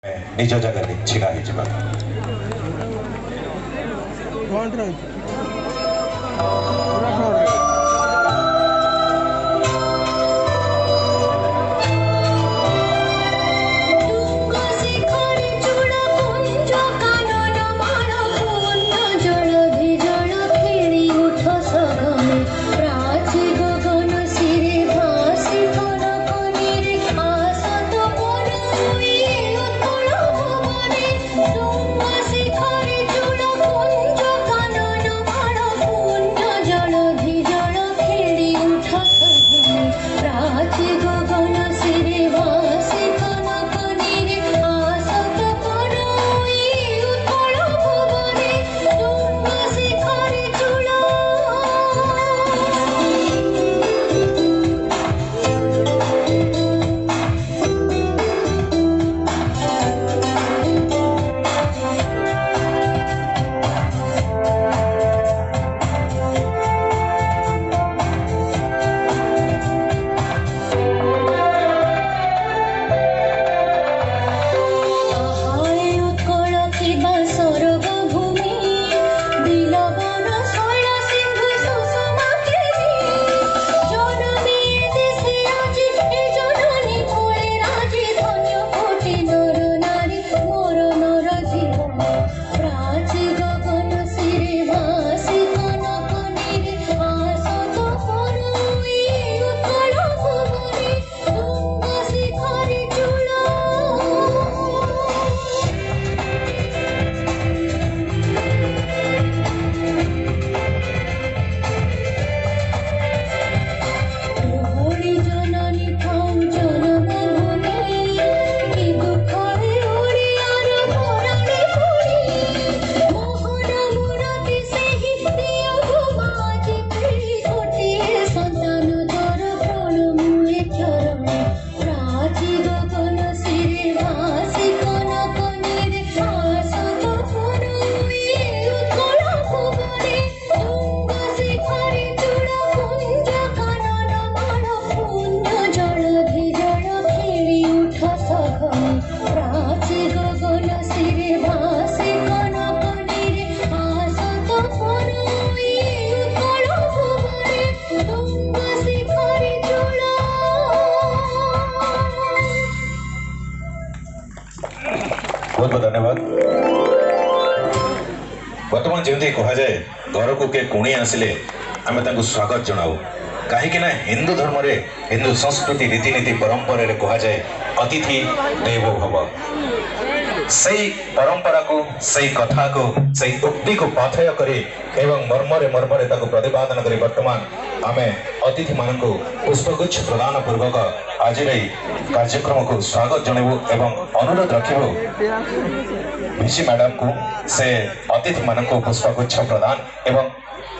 निज जगह छिड़ा बहुत बहुत धन्यवाद। बर्तमान जमी कह जाए घर को किए कुणी आसिले आम स्वागत जनाऊ कहीं हिंदू धर्म रे हिंदू संस्कृति रीतिनीति परंपरा रे कह जाए अतिथि देवो भव सही परंपरा को सही कथा को सही उक्ति को पाथय करी एवं मर्मरे मर्मरे ताको प्रतिपादन करी वर्तमान आमे अतिथि मान को पुष्पगुच्छ प्रदान पूर्वक आज कार्यक्रम को स्वागत जनइबू एवं अनुरोध रखिबू भिसी मैडम को से अतिथि मान को पुष्पगुच्छ प्रदान एवं